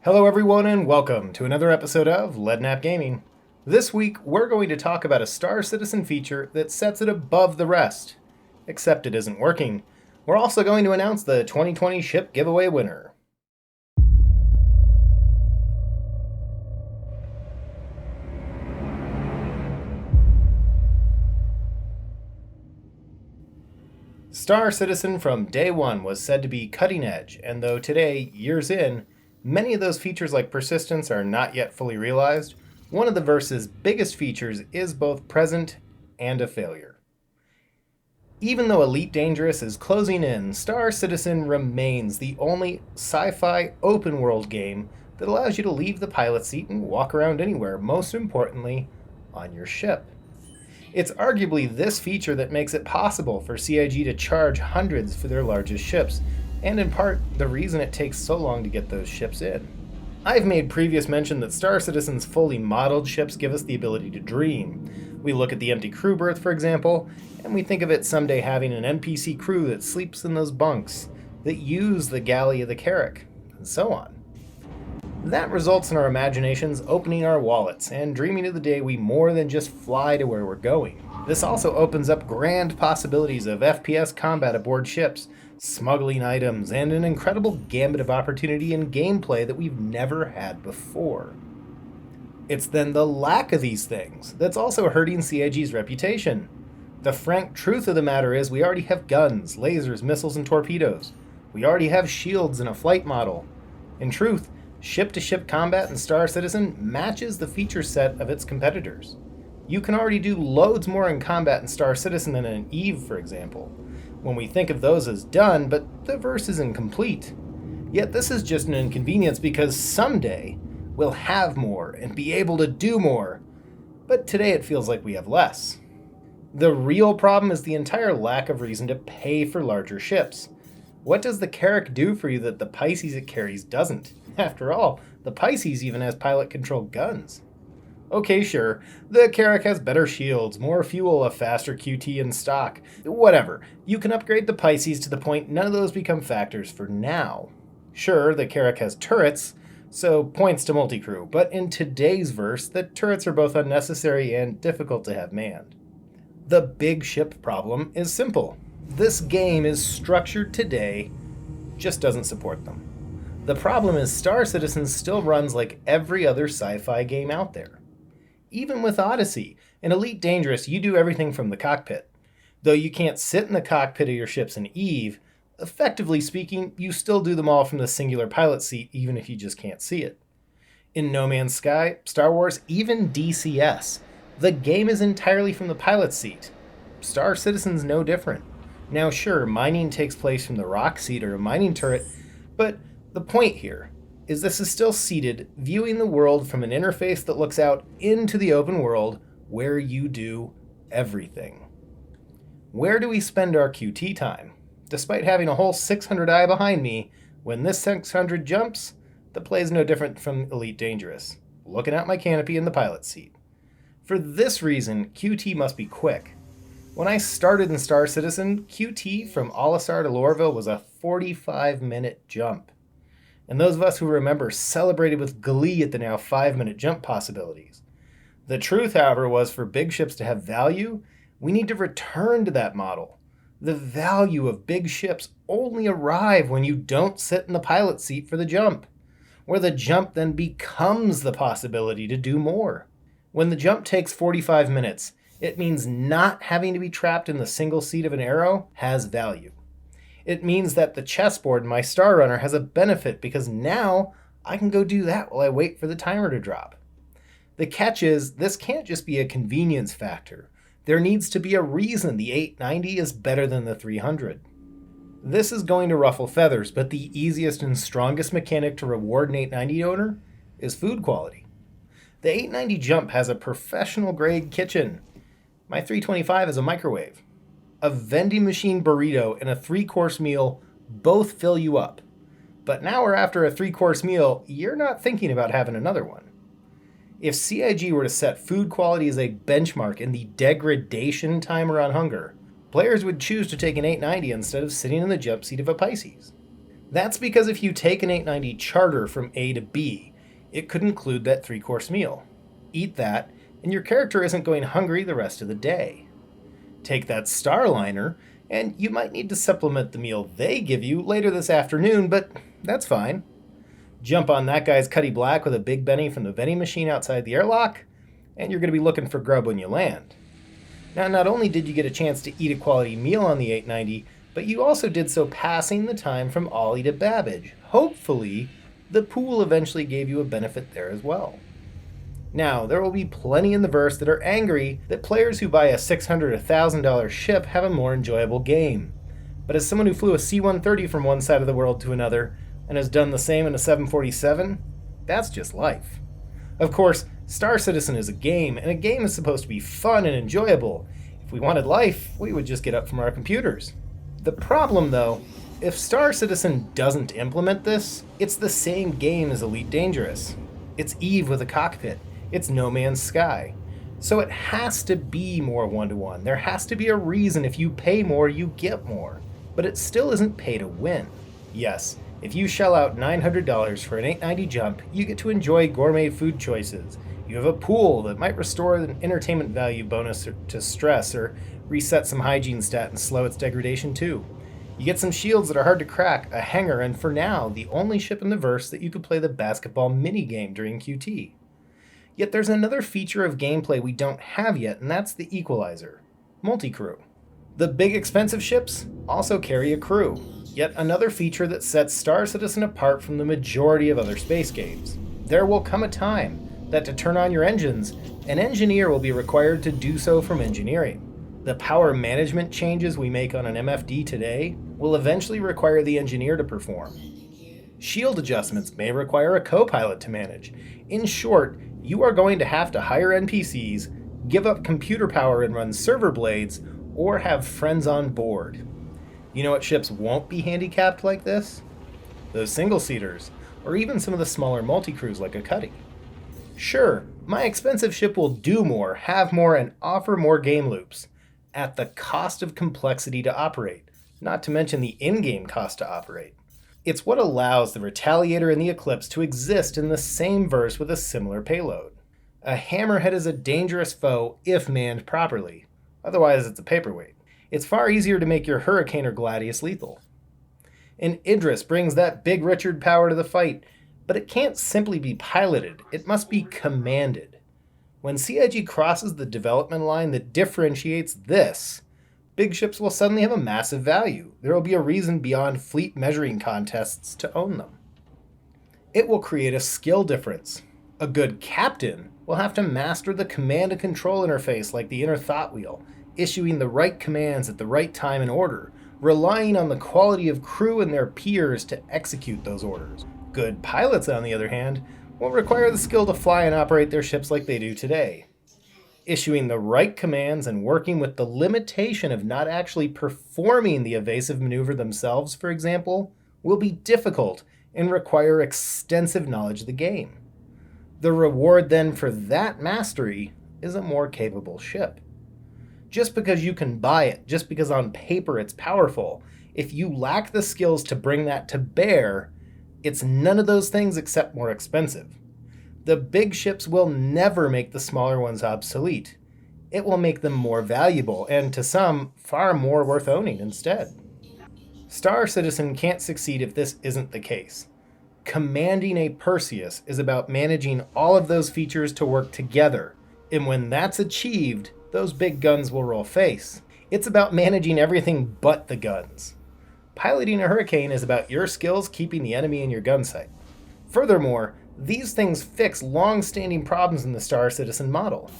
Hello everyone and welcome to another episode of Leadnap Gaming. This week we're going to talk about a Star Citizen feature that sets it above the rest. Except it isn't working. We're also going to announce the 2020 ship giveaway winner. Star Citizen from day one was said to be cutting edge, and though today, years in, many of those features like persistence are not yet fully realized, one of the verse's biggest features is both present and a failure. Even though Elite Dangerous is closing in, Star Citizen remains the only sci-fi open-world game that allows you to leave the pilot seat and walk around anywhere, most importantly, on your ship. It's arguably this feature that makes it possible for CIG to charge hundreds for their largest ships, and in part, the reason it takes so long to get those ships in. I've made previous mention that Star Citizen's fully modeled ships give us the ability to dream. We look at the empty crew berth, for example, and we think of it someday having an NPC crew that sleeps in those bunks, that use the galley of the Carrack, and so on. That results in our imaginations opening our wallets and dreaming of the day we more than just fly to where we're going. This also opens up grand possibilities of FPS combat aboard ships, smuggling items, and an incredible gambit of opportunity and gameplay that we've never had before. It's then the lack of these things that's also hurting CIG's reputation. The frank truth of the matter is we already have guns, lasers, missiles, and torpedoes. We already have shields and a flight model. In truth, ship-to-ship combat in Star Citizen matches the feature set of its competitors. You can already do loads more in combat in Star Citizen than in EVE, for example, when we think of those as done, but the verse is incomplete. Yet this is just an inconvenience because someday we'll have more and be able to do more, but today it feels like we have less. The real problem is the entire lack of reason to pay for larger ships. What does the Carrack do for you that the Pisces it carries doesn't? After all, the Pisces even has pilot-controlled guns. Okay, sure, the Carrack has better shields, more fuel, a faster QT in stock. Whatever, you can upgrade the Pisces to the point none of those become factors for now. Sure, the Carrack has turrets, so points to multi-crew, but in today's verse, the turrets are both unnecessary and difficult to have manned. The big ship problem is simple. This game is structured today, just doesn't support them. The problem is Star Citizen still runs like every other sci-fi game out there. Even with Odyssey, in Elite Dangerous you do everything from the cockpit. Though you can't sit in the cockpit of your ships in EVE, effectively speaking, you still do them all from the singular pilot seat even if you just can't see it. In No Man's Sky, Star Wars, even DCS, the game is entirely from the pilot seat. Star Citizen's no different. Now sure, mining takes place from the rock seat or a mining turret, but the point here is this is still seated, viewing the world from an interface that looks out into the open world where you do everything. Where do we spend our QT time? Despite having a whole 600i behind me, when this 600 jumps, the play is no different from Elite Dangerous, looking out my canopy in the pilot seat. For this reason, QT must be quick. When I started in Star Citizen, QT from Olisar to Lorville was a 45-minute jump. And those of us who remember celebrated with glee at the now 5-minute jump possibilities. The truth, however, was for big ships to have value, we need to return to that model. The value of big ships only arrive when you don't sit in the pilot seat for the jump, where the jump then becomes the possibility to do more. When the jump takes 45 minutes, it means not having to be trapped in the single seat of an arrow has value. It means that the chessboard in my Star Runner has a benefit because now I can go do that while I wait for the timer to drop. The catch is, this can't just be a convenience factor. There needs to be a reason the 890 is better than the 300. This is going to ruffle feathers, but the easiest and strongest mechanic to reward an 890 owner is food quality. The 890 jump has a professional grade kitchen. My 325 is a microwave. A vending machine burrito and a 3-course meal both fill you up. But now we're after a 3-course meal, you're not thinking about having another one. If CIG were to set food quality as a benchmark in the degradation timer on hunger, players would choose to take an 890 instead of sitting in the jump seat of a Pisces. That's because if you take an 890 charter from A to B, it could include that 3-course meal. Eat that, and your character isn't going hungry the rest of the day. Take that Starliner, and you might need to supplement the meal they give you later this afternoon, but that's fine. Jump on that guy's Cuddy Black with a Big Benny from the vending machine outside the airlock, and you're going to be looking for grub when you land. Now, not only did you get a chance to eat a quality meal on the 890, but you also did so passing the time from Ollie to Babbage. Hopefully, the pool eventually gave you a benefit there as well. Now, there will be plenty in the verse that are angry that players who buy a $600 or $1,000 ship have a more enjoyable game. But as someone who flew a C-130 from one side of the world to another, and has done the same in a 747, that's just life. Of course, Star Citizen is a game, and a game is supposed to be fun and enjoyable. If we wanted life, we would just get up from our computers. The problem, though, if Star Citizen doesn't implement this, it's the same game as Elite Dangerous. It's Eve with a cockpit. It's No Man's Sky. So it has to be more one-to-one. There has to be a reason if you pay more, you get more. But it still isn't pay to win. Yes, if you shell out $900 for an 890 jump, you get to enjoy gourmet food choices. You have a pool that might restore an entertainment value bonus to stress or reset some hygiene stat and slow its degradation too. You get some shields that are hard to crack, a hangar, and for now, the only ship in the verse that you could play the basketball minigame during QT. Yet there's another feature of gameplay we don't have yet, and that's the equalizer, multi-crew. The big expensive ships also carry a crew, yet another feature that sets Star Citizen apart from the majority of other space games. There will come a time that to turn on your engines, an engineer will be required to do so from engineering. The power management changes we make on an MFD today will eventually require the engineer to perform. Shield adjustments may require a co-pilot to manage. In short, you are going to have to hire NPCs, give up computer power and run server blades, or have friends on board. You know what ships won't be handicapped like this? Those single-seaters, or even some of the smaller multi-crews like a Cuddy. Sure, my expensive ship will do more, have more, and offer more game loops, at the cost of complexity to operate, not to mention the in-game cost to operate. It's what allows the Retaliator and the Eclipse to exist in the same verse with a similar payload. A hammerhead is a dangerous foe if manned properly, otherwise it's a paperweight. It's far easier to make your Hurricane or Gladius lethal. And Idris brings that big Richard power to the fight, but it can't simply be piloted, it must be commanded. When CIG crosses the development line that differentiates this, big ships will suddenly have a massive value. There will be a reason beyond fleet measuring contests to own them. It will create a skill difference. A good captain will have to master the command and control interface like the inner thought wheel, issuing the right commands at the right time and order, relying on the quality of crew and their peers to execute those orders. Good pilots, on the other hand, will require the skill to fly and operate their ships like they do today. Issuing the right commands and working with the limitation of not actually performing the evasive maneuver themselves, for example, will be difficult and require extensive knowledge of the game. The reward then for that mastery is a more capable ship. Just because you can buy it, just because on paper it's powerful, if you lack the skills to bring that to bear, it's none of those things except more expensive. The big ships will never make the smaller ones obsolete. It will make them more valuable, and to some, far more worth owning instead. Star Citizen can't succeed if this isn't the case. Commanding a Perseus is about managing all of those features to work together, and when that's achieved, those big guns will roll face. It's about managing everything but the guns. Piloting a Hurricane is about your skills keeping the enemy in your gun sight. Furthermore, these things fix long-standing problems in the Star Citizen model.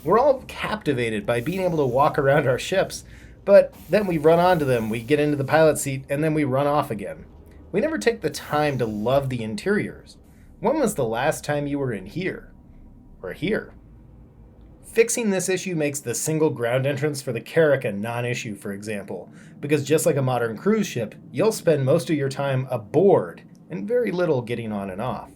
We're all captivated by being able to walk around our ships, but then we run onto them, we get into the pilot seat, and then we run off again. We never take the time to love the interiors. When was the last time you were in here? Or here? Fixing this issue makes the single ground entrance for the Carrack a non-issue, for example, because just like a modern cruise ship, you'll spend most of your time aboard and very little getting on and off.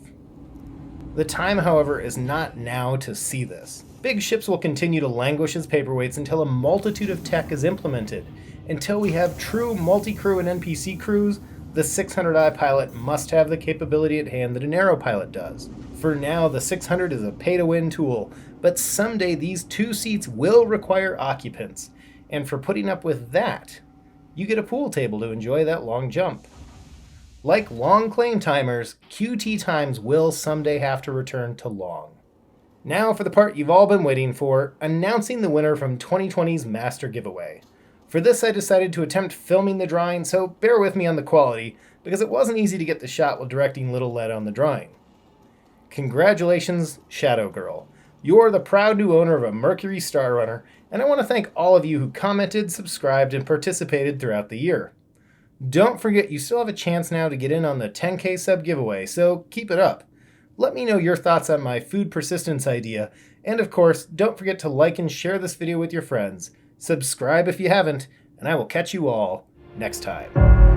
The time, however, is not now to see this. Big ships will continue to languish as paperweights until a multitude of tech is implemented, until we have true multi-crew and NPC crews The 600i pilot must have the capability at hand that an Aero pilot does. For now, the 600 is a pay-to-win tool, but someday these 2 seats will require occupants, and for putting up with that, you get a pool table to enjoy that long jump. Like long claim timers, QT times will someday have to return to long. Now for the part you've all been waiting for, announcing the winner from 2020's Master Giveaway. For this I decided to attempt filming the drawing, so bear with me on the quality, because it wasn't easy to get the shot while directing Little Led on the drawing. Congratulations, Shadow Girl. You're the proud new owner of a Mercury Star Runner, and I want to thank all of you who commented, subscribed, and participated throughout the year. Don't forget you still have a chance now to get in on the 10K sub giveaway, so keep it up. Let me know your thoughts on my food persistence idea, and of course, don't forget to like and share this video with your friends. Subscribe if you haven't, and I will catch you all next time.